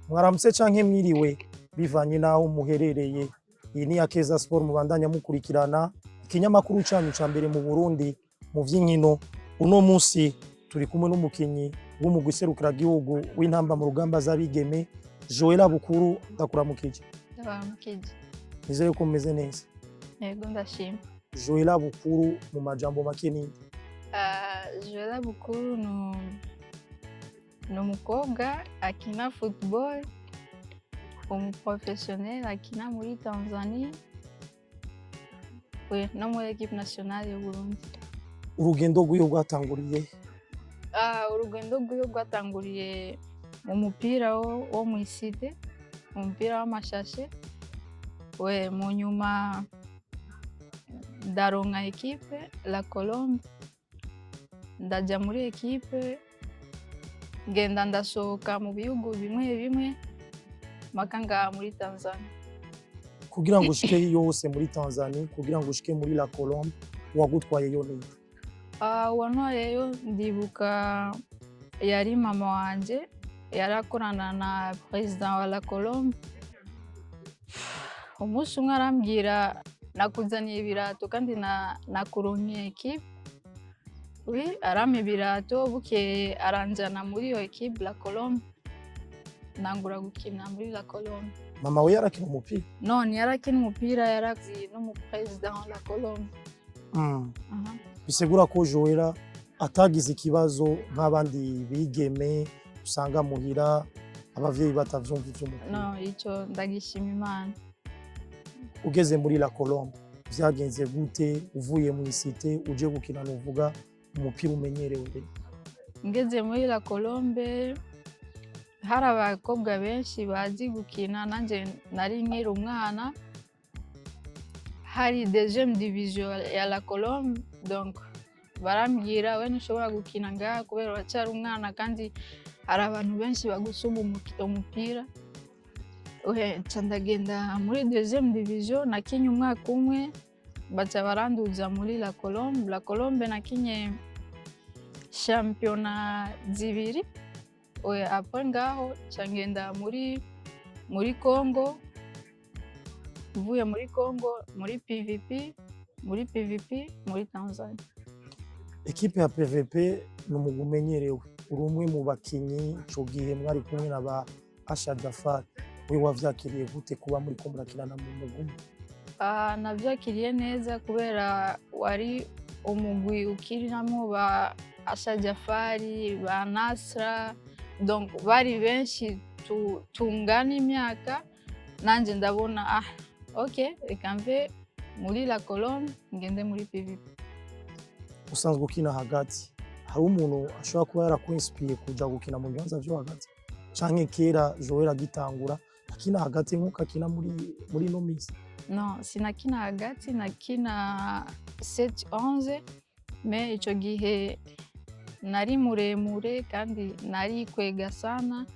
Mwaramutse canke mwiriwe bivanye naho muherereye. Iyi ni Akeza Sport mubandanya mukurikirana ikinyamakuru canyu ca mbere mu Burundi mu vy'inkino. Uno musi turi kumwe n'umukinyi w'umugwi serukiragihugu w'intamba mu rugamba z'abigeme Joella Bukuru. Ndakuramukije. Ndabaramukije. Nizeye ko mumeze neza. Yego ndashima. Joella Bukuru mu majambo make ni Joella Bukuru ni umukobwa akina football, umuprofessionnel akina muri Tanzania, no muri equipe nationale y'u Burundi. Urugendo rwiwe rwatanguriye? Urugendo rwiwe rwatanguriye mu mupira wo mw'isite, mu mupira w'amashashe. Mu nyuma ndaronka equipe La Colombe, ndaja muri equipe ngenda ndasohoka mu bihugu bimwe bimwe mpaka ngaha muri Tanzania. Kugira ngo ushike yose muri Tanzania, kugira ngo ushike muri La Colombe, wagutwaye yo ninde? Wantwayeyo ndibuka yari mama wanje, yarakorana na president wa La Colombe. Umunsi umwe arambwira nakuzaniye ibirato kandi nakuronkiye equipe. Arampa ibirato, bukeye aranjana muri iyo equipe La Colombe, nangura gukina muri La Colombe. Mama we yarakina umupira? None yarakina umupira, yarazi n'umupresident wa La Colombe. Bisegura ko Joella atagize ikibazo nk'abandi bigeme usanga muhira abavyeyi batavyumva ivy'umupira. No, ico ndagishima Imana. Ugeze muri La Colombe vyagenze gute? Uvuye mu isite uje gukina nuvuga umupira umenyerewe? Ngeze muri La Colombe hari abakobwa benshi bazi gukina, nanje nari nkiri umwana. Hari deuxième division ya La Colombe, donc barambwira we ntushobora gukina ngaha kubera uracyari umwana kandi hari abantu benshi bagusumba umupira. Nca ndagenda muri deuxième division, nakinye umwaka umwe baca baranduza muri La Colombe. La Colombe nakinye championnat zibiri. Après ngaho nca ngenda muri Congo. Mvuye muri Congo muri PVP, muri Tanzania. Equipe ya PVP ni umugwi umenyerewe, uri umwe mu bakinyi ico gihe mwari kumwe na ba Asha Jafar. We wavyakiriye gute kuba muri ko murakirana mu mugwi? Navyakiriye neza kubera wari umugwi ukirinamo ba Asha Jafar, ba Nasra, donc bari benshi tungana imyaka. Nanje ndabona okay, reka mve muri La Colombe ngende muri PVP. Usanzwe ukina hagati, hari umuntu ashobora kuba yarakwinspiye kuja gukina mu bibanza vyo hagati? Canke kera Joella agitangura akina hagati nk'uko akina muri no misi? No, sinakina hagati, nakina 7-11, me ico gihe nari muremure kandi nari kwega sana.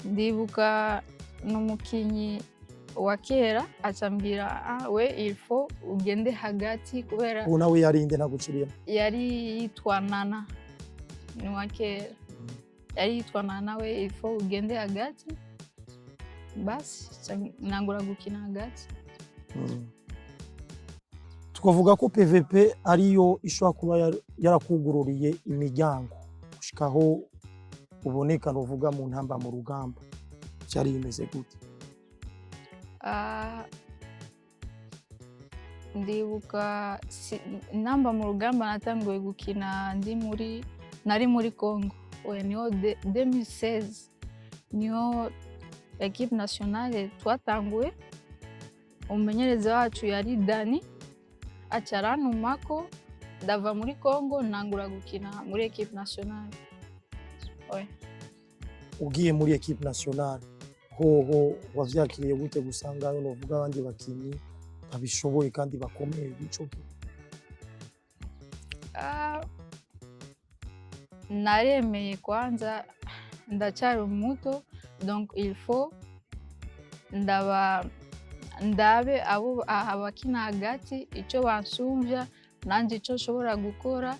Ndibuka n'umukinyi wa kera acambwira we il faut ugende hagati kubera ubu nawe yarinde naguciriyemo. Yari yitwa Nana, ni wa kera. Yari yitwa Nana, we il faut ugende hagati. Basi nangura gukina hagati. Tukavuga ko PVP ariyo ishobora kuba yarakugururiye imiryango ushikaho uboneka nuvuga mu ntamba mu rugamba. Cyari bimeze gute? Ndibuka intamba mu rugamba natanguye gukina nari muri Congo. Niho 2016 niho equipe nationale twatanguye. Umumenyereza wacu yari Dani, acarantumako ndava muri Congo ntangura gukina muri equipe nationale. Ugiye muri equipe nationale hoho wavyakiriye gute gusanga novuga abandi bakinyi babishoboye kandi bakomeye bico? Naremeye kwanza, ndacyari muto, donc il faut ndabe abo abakina hagati ico bansumvya nanje ico nshobora gukora.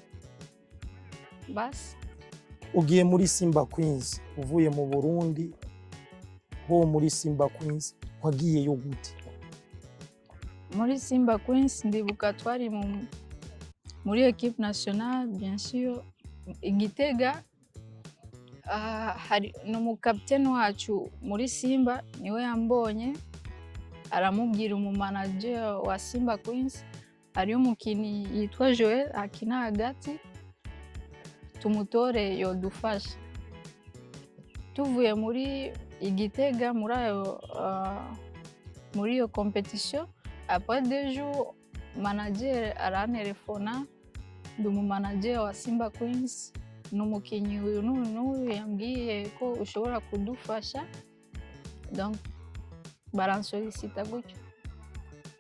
Basi ugiye muri Simba Queens uvuye mu Burundi bo muri Simba Queens wagiyeyo gute? Muri Simba Queens ndibuka twari muri equipe nationale bien sûr Igitega. Hari n'umukapiteni wacu muri Simba niwe yambonye aramubwira umumanager wa Simba Queens hari umukinnyi yitwa Joel akina hagati tumutore yodufasha. Tuvuye muri Igitega muri iyo competition, après 2 jours manager arantelefona ndi umumanager wa Simba Queens n'umukinnyi uyu n'uyu yambwiye ko ushobora kudufasha, donc baransolicita gutyo.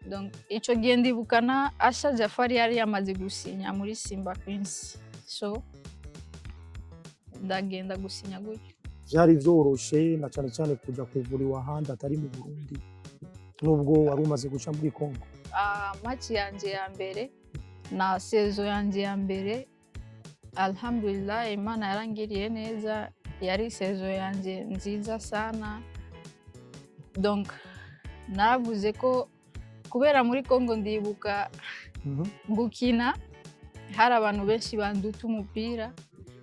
Donc ico gihe ndibukana Asha Jafari yari yamaze gusinya muri Simba Queens, so ndagenda gusinya gutyo. Vyari vyoroshe na cyane cyane kuja kwivuriwa ahandi atari mu Burundi nubwo wari umaze guca muri Congo? Match yanje ya mbere na saison yanje ya mbere alhamdulillah Imana yarangiriye neza, yari saison yanje nziza sana. Donc navuze ko kubera muri Congo ndibuka gukina hari abantu benshi banduta umupira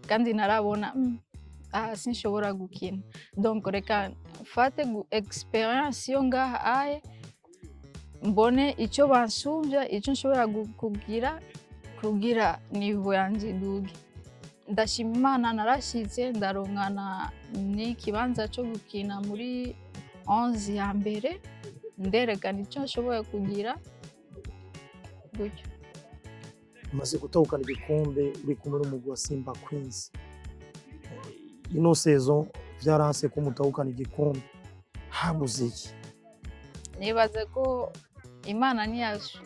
kandi narabona sinshobora gukina, donc reka mfate experience yo ngaha aye mbone icyo bansumvya icyo nshobora kugira niveau yanje duge. Ndashima Imana narashitse ndaronkana n'ikibanza cyo gukina muri 11 ya mbere, nderekana icyo nshoboye kugira gutyo. Umaze gutahukana igikombe uri kumwe n'umugwi wa Simba Queens, ino saison vyaranse ko mutahukana igikombe, habuze iki? Nibaze ko Imana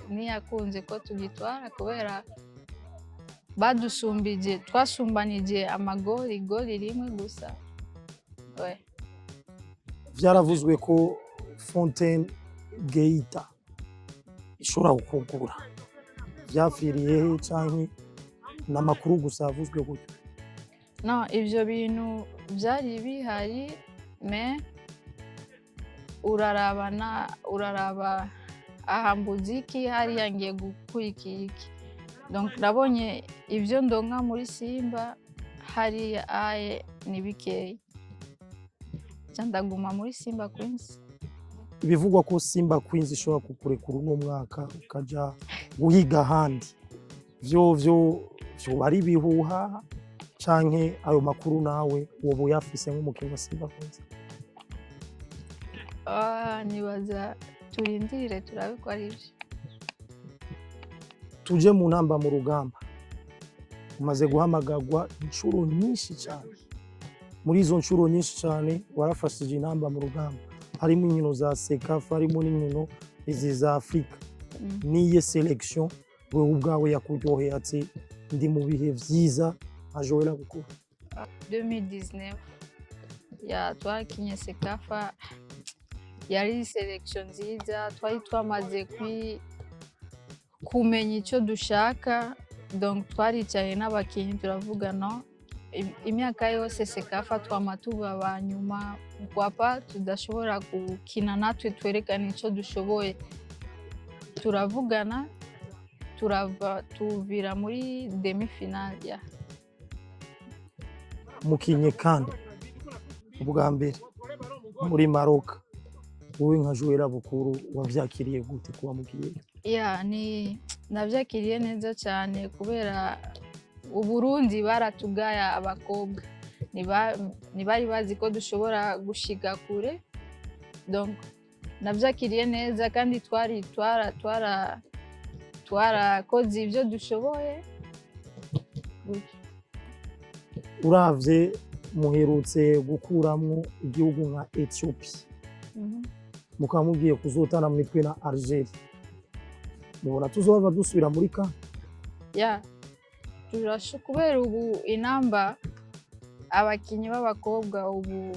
niyakunze ko tugitwara kubera badusumbije, twasumbanije igori rimwe gusa. Vyaravuzwe ko Fontaine Geita ishobora kukugura, vyafiriye canke n'amakuru gusa yavuzwe gutyo? No, ivyo bintu vyari bihari, mais uraraba ahambuziki hariya ngiye gukurikira iki. Donc nabonye ivyo ndonka muri Simba hariya aye ni bikeyi, ndaguma muri Simba Queens. Ibivugwa ko Simba Queens ishobora kukurekura uno mwaka ukaja guhiga ahandi, vyo bari bihuha canke ayo makuru nawe woba uyafise nk'umukinnyi wa Simba Queens? Nibaza turindire turabe ko ari ivyo. Tuje mu ntamba mu rugamba, umaze guhamagagwa inshuro nyinshi cyane. Muri izo nshuro nyinshi cyane warafashije intamba mu rugamba, harimo inkino za Sekafa, harimo n'inkino izi za Afrika. Niye selection wewe ubwawe yakuryoheye ati ndi mu bihe vyiza ajowera gukura? 2019 twakinye Sekafa, yari selection nziza, twari twamaze kumenya icyo dushaka, donc twaricaye n'abakinnyi turavugana. Imyaka yose Sekafa twama tuba abanyuma, kwapa tudashobora gukina natwe twerekana icyo dushoboye. Turavugana tuvira muri demi finale. Mukinye kandi ubwa mbere muri Maroc, wowe nka Joella Bukuru wavyakiriye gute kuba mugiye? Navyakiriye neza cyane kubera Uburundi baratugaya abakobwa, ntibari bazi ko dushobora gushika kure, donc navyakiriye neza kandi twarakoze ivyo dushoboye. Uravye muherutse gukuramwo igihugu nka Ethiopia, mukaba mugiye kuzotana mu mitwe na Algeria, mubona tuzoba dusubira muri ka? Kubera ubu inamba abakinnyi b'abakobwa ubu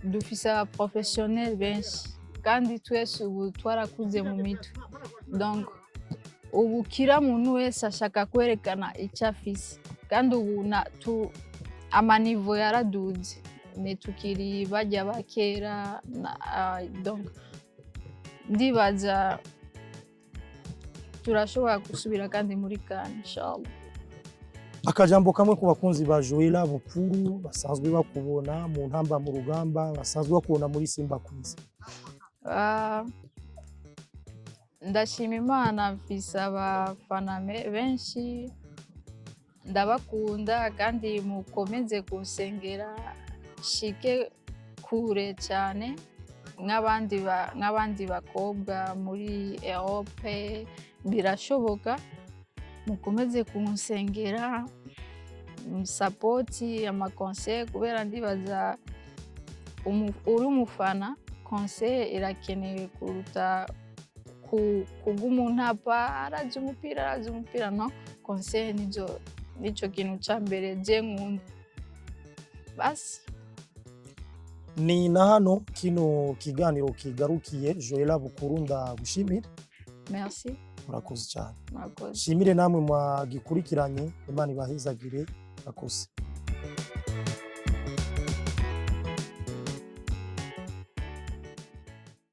dufise aba professionnel benshi kandi twese ubu twarakuze mu mitwe, donc ubu kira muntu wese ashaka kwerekana icyo afise kandi ubu amanivo yaraduze. netukiri bajya bakera donc ndibaza turashobora gusubira kandi muri CAN inshallah. Akajambo kamwe ku bakunzi ba Joella Bukuru basanzwe bakubona mu ntamba mu rugamba, basanzwe bakubona muri Simba Queens. Ndashima Imana mfise abafana benshi, ndabakunda kandi mukomeze kunsengera shike kure cyane nk'abandi bakobwa muri Europe, birashoboka. Mukomeze kunsengera, musapoti amakonseil kubera ndibaza uri umufana konseil irakenewe kuruta kuguma ntapa arazi umupira no. Konseil nico kintu ca mbere je nkunda. Basi ni na hano kino kiganiro kigarukiye. Joella Bukuru ndagushimira. Merci. Murakoze cyane. Murakoze. Shimire namwe mwagikurikiranye, Imana ibahezagire. Murakoze.